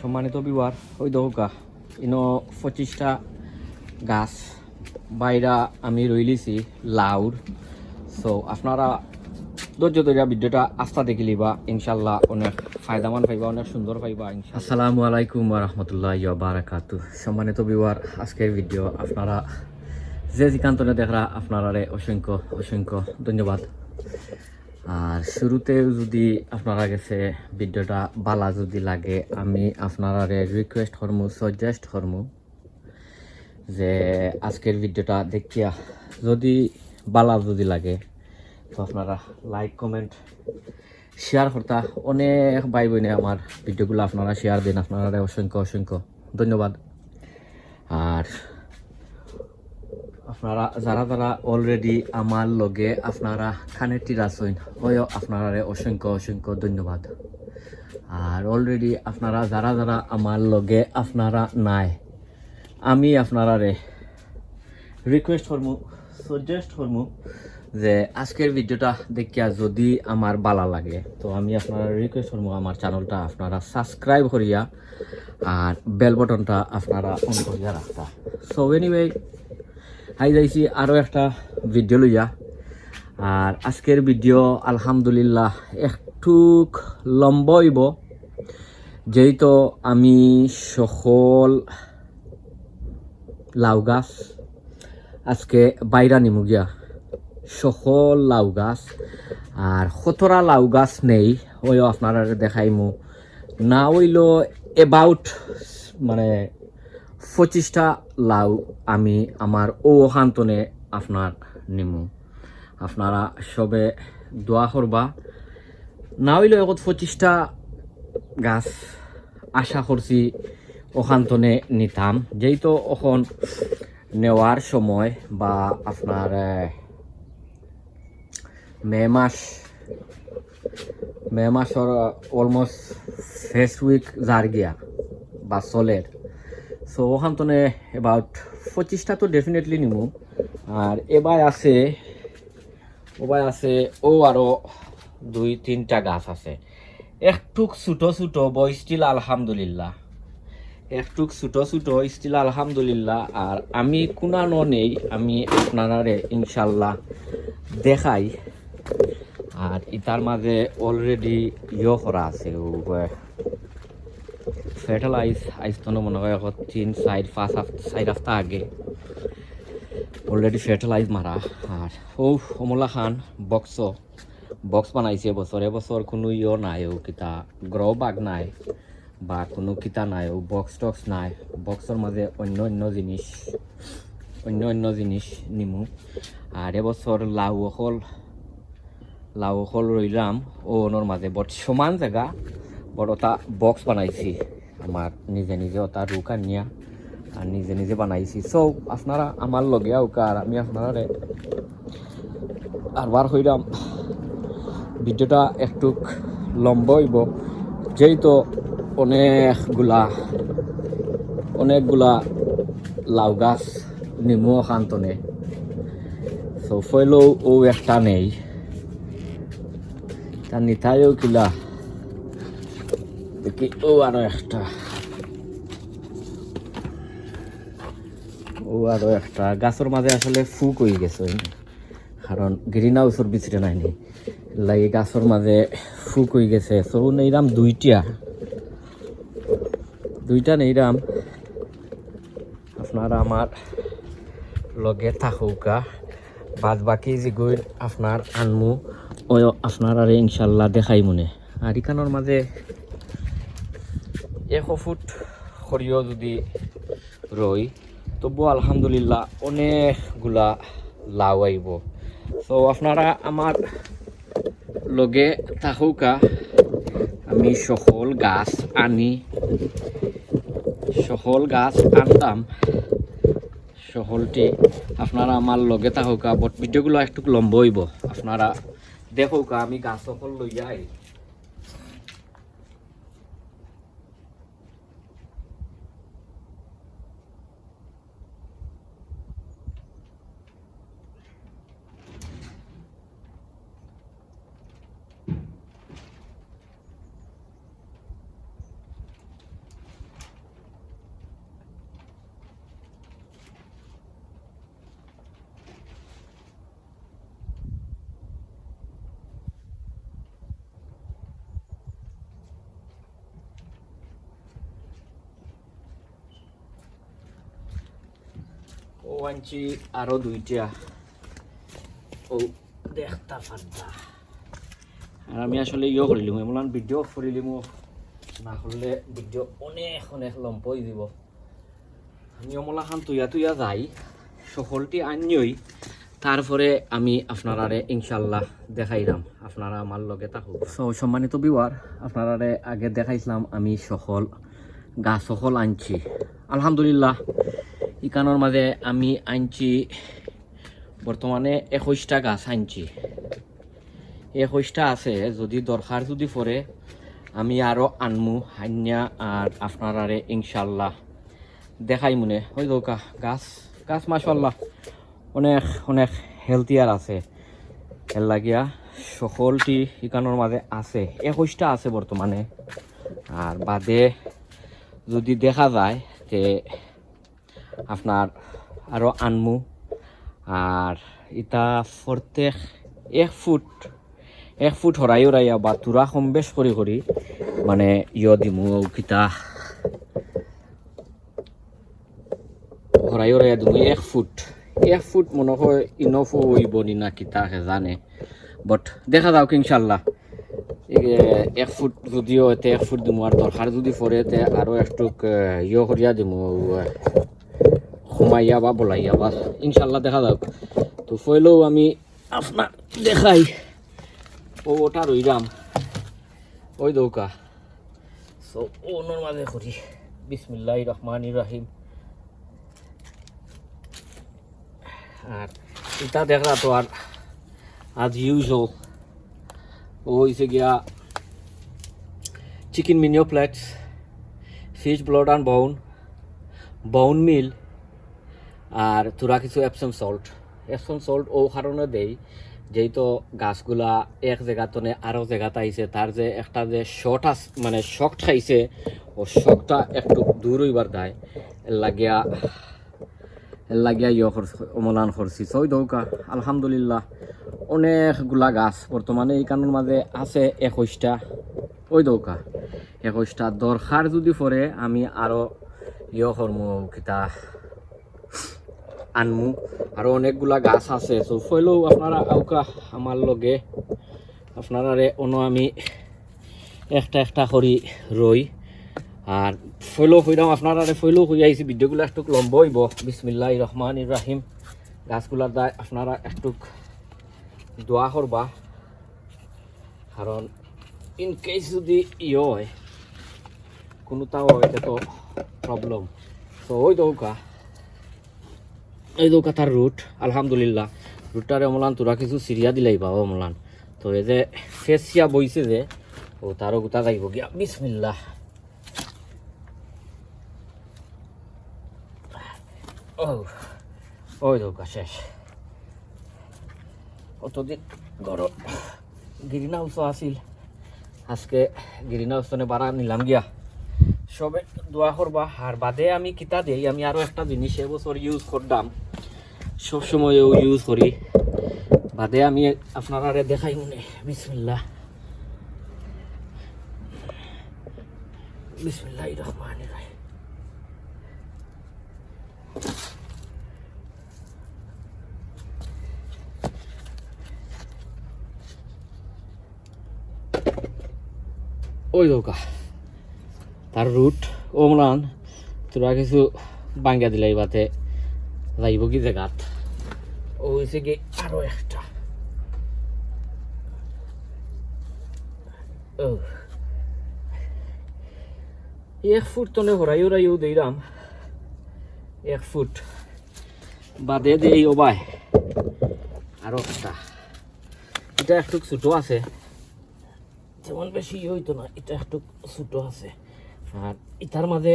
সম্মানিত বিবার ওই দৌকা ইনো 25টা গাছ বাইরা আমি রইলিছি লাউর। সো আপনারা ধৈর্য ধরে ভিডিওটা আস্থা দেখিলি বা ইনশাল্লাহ অনেক ফায়দামান পাইবা, অনেক সুন্দর পাইবা। আসসালামু আলাইকুম ওয়া রাহমাতুল্লাহি ওয়া বারাকাতুহু। সম্মানিত বিবার, আজকের ভিডিও আপনারা যে যেখানে দেখরা আপনারা অসংখ্য অসংখ্য ধন্যবাদ। আর শুরুতে যদি আপনারা গেছে ভিডিওটা বালা যদি লাগে, আমি আপনারা রিকোয়েস্ট করমু, সাজেস্ট করমু যে আজকের ভিডিওটা দেখিয়া যদি বালা যদি লাগে তো আপনারা লাইক কমেন্ট শেয়ার করতা। অনেক ভাই বোনে আমার ভিডিওগুলো আপনারা শেয়ার দিন, আপনারা অসংখ্য অসংখ্য ধন্যবাদ। আর আপনারা যারা যারা অলরেডি আমার লগে আপনারা কানেক্টেড আছেন, ওই আপনারা অসংখ্য অসংখ্য ধন্যবাদ। আর অলরেডি আপনারা যারা যারা আমার লগে আপনারা নাই, আমি আপনারা রিকোয়েস্ট করমু, সাজেস্ট করমু যে আজকের ভিডিওটা দেখিয়া যদি আমার ভালো লাগে তো আমি আপনারা রিকোয়েস্ট করবো আমার চ্যানেলটা আপনারা সাবস্ক্রাইব করিয়া আর বেল বটনটা আপনারা অন করিয়া রাখতা। সো এনিওয়ে আই যাইছি আরও একটা ভিডিও লইয়া। আর আজকের ভিডিও আলহামদুলিল্লাহ একটু লম্বা হইব, যেহেতু আমি সকল লাউ গাছ আজকে বাইরা নিমু গিয়া, সকল লাউ গাছ। আর কতরা লাউ গাছ নেই ওই আপনারা দেখাইমু না, হইল এবাউট মানে 25টা লাউ আমি আমার ও হান্তনে আপনার নিমু। আপনারা সবে দোয়া করবা, না হইল এখন 25টা গাছ আশা করছি ওখান্তনে নিতাম, যেহেতু এখন নেওয়ার সময় বা আপনার মে মাসর অলমোস্ট ফার্স্ট উইক যার গিয়া বা চলের। সো ওখান তো এবাউট 25টা তো ডেফিনেটলি নিমু। আর এবার আছে ও আরো 2-3টা গাছ আছে একটু ছোটো ছোটো স্টিল আলহামদুলিল্লাহ, একটু ছোটো ছোটো স্টিল আলহামদুলিল্লাহ। আর আমি কোনানো নেই, আমি আপনারা ইনশাল্লাহ দেখাই। আর ইতার মাঝে অলরেডি করা আছে ফার্টিলাইজ আইস্তন মনে হয় 3-4-5 সপ্তাহ আগে অলরেডি ফার্টিলাইজ মারা। আর কমলা খান বক্স বানাইছে এবছর কোনো নাই, কিতা গ্রো বাগ নাই বা কোনো কিতা নাই, বক্স টক্স নাই। বক্সের মাঝে অন্য অন্য জিনিস নিমু। আর এবছর লাউ হল রইলাম ওর মাঝে বট সমান জায়গা বড় ওটা বক্স বানাইছি আমার নিজে ওটা রুকা নিয়া আর নিজে বানাইছি। সো আপনারা আমার লগে আউকা আর আমি আপনারা আরবার হইলাম ভিডিওটা একটু লম্বা হইব, যেহেতু অনেকগুলা লাউ গাছ নিমু খান্তনে। সো ফইলেও ও একটা নেই, তার নিতাইও কিলা দেখি ও আরো একটা গাছের মাঝে আসলে ফুক হয়ে গেছে, কারণ গ্রিন হাউসের বিচরে নাইনি লাগে গাছের মাঝে ফুক হয়ে গেছে। সো নেইরাম দুইটা নেইরাম। আপনারা আমার লগে থাকুকা, বাদ বাকি যেগুলো আপনার আনমু ওই আপনারা ইনশাল্লাহ দেখাই মনে। আর ইখানোর মাঝে 1 ফুট সরিয়ে যদি রই তবু আলহামদুলিল্লাহ অনেকগুলা লাউ আইব। তো আপনারা আমার লগে থাকুকা, আমি সকল গাছ আনতাম সকলটি। আপনারা আমার লগে থাকুকা, বট ভিডিওগুলো একটু লম্বা হইব, আপনারা দেখুকা আমি গাছ সকল লইয়াই। ও আনছি আরো দুইটা, ও দেখতা পারবা। আর আমি আসলে করিলিম এমন ভিডিও করিলিম, না করলে ভিডিও অনেক অনেক লম্প হয়ে দিব। আমি অমলা খান তুইয়া যাই, সকলটি আনিই, তারপরে আমি আপনারারে ইনশাল্লাহ দেখাইলাম, আপনারা আমার লগে থাকুন। সো সম্মানিত বিওয়ার, আপনারারে আগে দেখাইছিলাম আমি সকল গাছ সকল আনছি। আলহামদুলিল্লাহ ইকানোর মাঝে আমি আনছি বর্তমানে 21টা গাছ আনছি। 21টা আছে, যদি দরকার যদি পড়ে আমি আরও আনমু হান্যা, আর আপনারারে ইনশাল্লাহ দেখাই মনে ওই দৌকা গাছ গাছ মাশাআল্লাহ অনেক অনেক হেলথিয়ার আছে। এর লাগিয়া সকলটি ইকানোর মাঝে আছে, 21টা আছে বর্তমানে। আর বাদে যদি দেখা যায় যে আপনার আরও আনমু। আর ইটা প্রত্যেক 1 ফুট হরাইয়া বা তুরা কম বেশ করি মানে দিমু কিতা হরাইয়া দিমু 1 ফুট মনে হয় ইনফ হইব নি না কিতা জানে, বাট দেখা যাওক ইনশাল্লাহ 1 ফুট যদিও এতে 1 ফুট দিমু। আর দরকার যদি পরে এতে আরও একটুক করিয়া দিমু, ঘুমাইয়া বা বলাইয়া বা ইনশাল্লাহ দেখা যাওক। তো ফইলেও আমি আপনার দেখাই, ওটা রইলাম ওই দৌকা। সো ওর মাঝে করি বিসমিল্লাহির রহমানির রহিম। আর এটা দেখা তো আর আজ ইউজুয়াল ও হয়েছে গিয়া চিকেন মিনিও plates, fish blood and bone meal, আর তোরা কিছু এপসম সল্ট ও কারণে দেই যেহেতু গাছগুলা এক জায়গাতনে আরও জায়গাতে আইছে, তার যে একটা যে শর্ট আছে মানে শক্ট খাইছে, ও শকটা একটু দূর হইবার দেয়। এর লাগিয়া অমলান করছি। সই দৌকা আলহামদুলিল্লাহ অনেকগুলা গাছ বর্তমানে এই কারণের মাঝে আছে 21টা। ওই দৌকা 21টা দরকার যদি পরে আমি আরও করমু কিতা আনমু। আরও অনেকগুলা গাছ আছে। তো ফইলেও আপনারা আউকা আমার লগে আপনারা আমি একটা করি রই। আর ফইলেও হইলাম আপনারা ফইলেও হয়ে আইছি, ভিডিওগুলো একটু লম্বা হইব। বিসমিল্লাহির রহমানির রহিম। গাছগুলার দায় আপনারা একটু দোয়া করবা, কারণ ইন কেস যদি হয় কোনোটাও এটা তো প্রবলেম। তো ওই দৌকা তার রুট আলহামদুলিল্লাহ রুটটারে অমলান তোরা কিছু সিরিয়া দিলাই পাবো অমলান। তো এই যে ফেসিয়া বইছে যে ও তারও গোটা যাইব গিয়া। বিসমিল্লাহ। ওই দৌকা শেষ। অতদিন গরম গ্রিন হাউসও আসিল, আজকে গ্রিন হাউসনে বাড়া নিলাম গিয়া। সবে দোয়া করবা। আর বাদে আমি কিতা দিই, আমি আরও একটা জিনিস এবছর ইউজ করলাম, সবসময় ইউজ করি, বাদে আমি আপনারা দেখাই মনে। বিসমিল্লাহ বিসমিল্লাহির রহমানির রহিম। ওই দৌকা তার রুট ওমলান তোরা কিছু বাঙ্গা দিলাই বাতে যাইব কি জায়গাত। ও হয়েছে কি আরো একটা। ও 1 ফুট তনে হরাইও দিলাম, 1 ফুট বাদে দেই ও ভাই আরো একটা। এটা একটু ছোট আছে, যেমন বেশি হইতো না, এটা একটু ছোট আছে। আর এটার মাঝে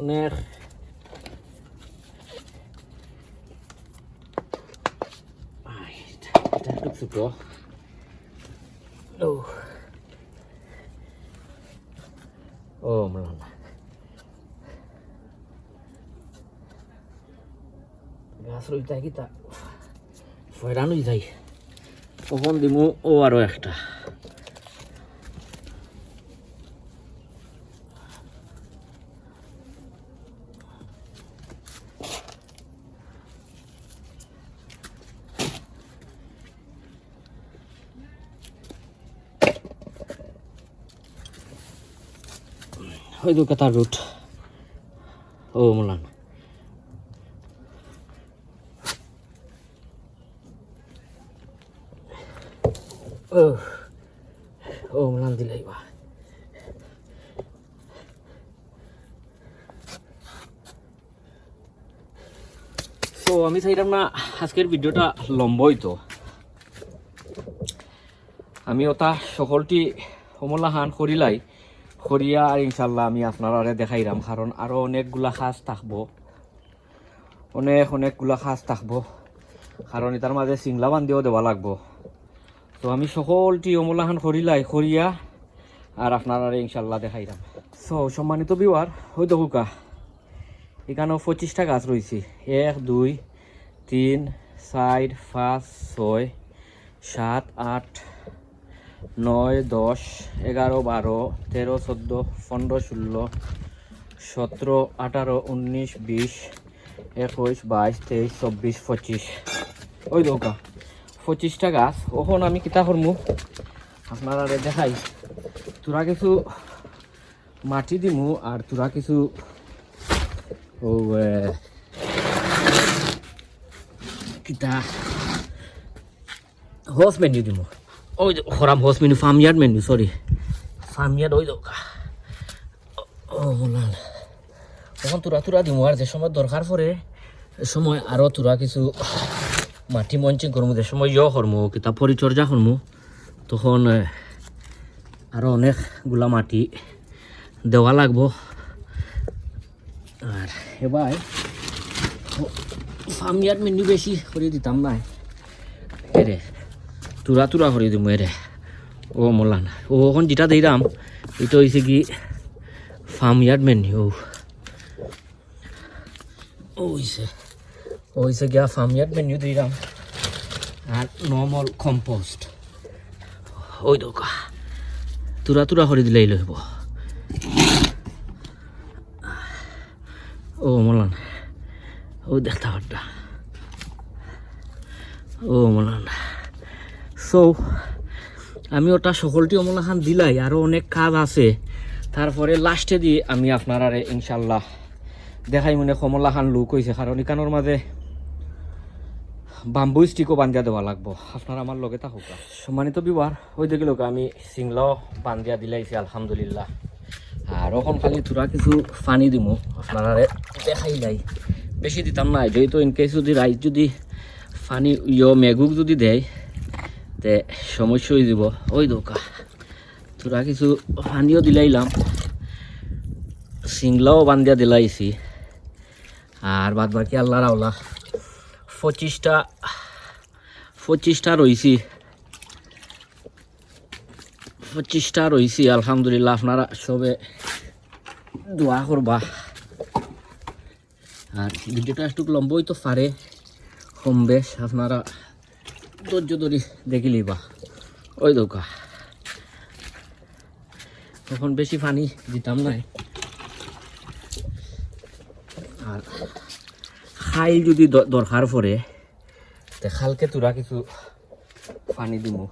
অনেক এটা একটু ছোট। ও মলান গাছ রইতা কি তা ফয়রান হয়ে যায়। কখন দিমু ও আরো একটা। ওই তো কাতার রুট ও মোলান ও মোলান দিলাই বা তো আমি চাইলাম না আজকের ভিডিওটা লম্বই তো আমি ওটা সকলটি সমলাহান করিলাই করিয়া আর ইনশাল্লাহ আমি আপনারা দেখাইলাম কারণ আরো অনেকগুলা কাজ থাকবো অনেকগুলা কাজ থাকবো কারণ এটার মাঝে সিংলা বান্ধিও দেওয়া লাগবো তো আমি সকলটি অমলাহান করিলাই করিয়া আর আপনারা ইনশাল্লাহ দেখাইলাম সো সম্মানিত বিওয়ার ওই দেখুকা এখানেও 25টা গাছ রয়েছে 1 2 3 4 5 6 7 8 9 10 11 12 13 14 15 16 17 18 19 20 21 22 23 24 25 ওই দোকা 25টা গাছ ওখন আমি কিতা করমু আপনারা দেখাই তোরা কিছু মাটি দিমু আর তোরা কিছু ও কিতা হোস মেনু দিমু ওই খরাম হোস মেনু ফার্মইয়ার্ড মেনু সরি ফার্মইয়ার্ড ওই দোকা ও মোলান তখন তোরা দিমু আর যে সময় দরকার পড়ে সময় আরও তোরা কিছু মাটি মঞ্চিং করমু যে সময় করমু কিতা পরিচর্যা করমু তখন আরও অনেকগুলা মাটি দেওয়া লাগবো আর এবার ফার্মইয়ার্ড মেনু বেশি করে দিতাম না এরে তুরা করে দিমু এরে ও মোলান ও এখন যেটা দিলাম এটা হয়েছে কি ফার্মইয়ার্ড মেনু হয়েছে গিয়া ফার্মইয়ার্ড মেনু দিলাম আর নর্মাল কম্পোস্ট ওই দোকা তুরা করে দিলেই লইব ও মোলান ও দেখতে পারটা ও মোলান সো আমি ওটা সকলটি অমলাখান দিলাই আরও অনেক কাজ আছে তারপরে লাস্টে দিয়ে আমি আপনারা ইনশাল্লাহ দেখাই মনে কমলাখান লুক হয়েছে কারণ এখানোর মাঝে বাম্বু স্টিকও বান্ধিয়া দেওয়া লাগবো আপনারা আমার লগে থাকুক সম্মানিত বিবার ওই দেখি লোক আমি সিংলাও বান্ধিয়া দিলাইছি আলহামদুলিল্লাহ আর ওখান খালি তোরা কিছু পানি দিমু আপনারা দেখাই লাই বেশি দিতাম না যেহেতু ইনকেস যদি রাইস যদি পানি মেঘুক যদি দেয় তে সমস্যা হয়ে যাব ওই দোকা তোরা কিছু পানিও দিলাইলাম সিংলাও বান্ধিয়া দিলাইছি আর বাদ বাকি আল্লাহ রাওলা 25টা রয়েছি আলহামদুলিল্লাহ আপনারা সবে দোয়া করবা আর ভিডিওটা একটু লম্বই তো পারে কম বেশ আপনারা ধৈর্য ধরে দেখি লিবা ওই দোকা তখন বেশি পানি দিতাম না আর খাইল যদি দরকার পড়ে তে খালকে তোরা কিছু পানি দিমু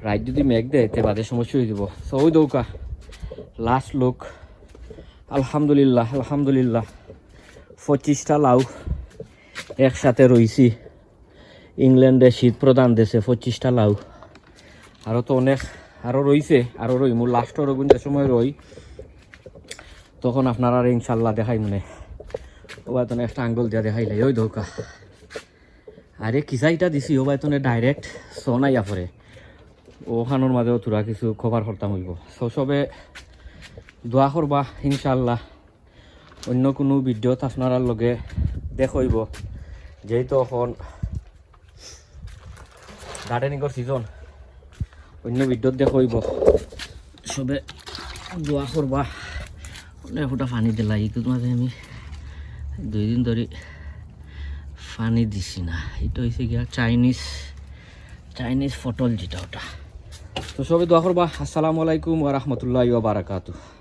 রাইট যদি মেঘ দেয় তে বাদে সমস্যা হয়ে যাব সো ওই দৌকা লাস্ট লোক আলহামদুলিল্লাহ 25টা লাউ একসাথে রইছি ইংল্যান্ডে শীত প্রধান দেশে 25টা লাউ আরও তো অনেক আরও রইছে আরও রইমু লাস্টও রগুন যে সময় রই তখন আপনারা ইনশাল্লাহ দেখাই মনে ও বাইতনে একটা আঙ্গুল দিয়া দেখাইলাই ওই দৌকা আরে কিসাইটা দিছি ও বাইতনে ডাইরেক্ট সোনাইয়া পরে ওখানোর মাঝেও তোরা কিছু খবর করতাম হইব সবে দোয়া করবা ইনশাল্লাহ অন্য কোনো ভিডিওত আপনার লগে দেখইব যেহেতু এখন গার্ডেনিংয়ের সিজন অন্য ভিডিওত দেখইব সবে দোয়া করবা অনেক ফুটা পানি দিলা এইটুর মাঝে আমি 2 দিন ধরে পানি দিছি না এটা হয়েছে গিয়া চাইনিজ ফটল যেটা ওটা তো সবাই দোয়া করবা আসসালামু আলাইকুম ওয়া রাহমাতুল্লাহি ওয়া বারাকাতুহু।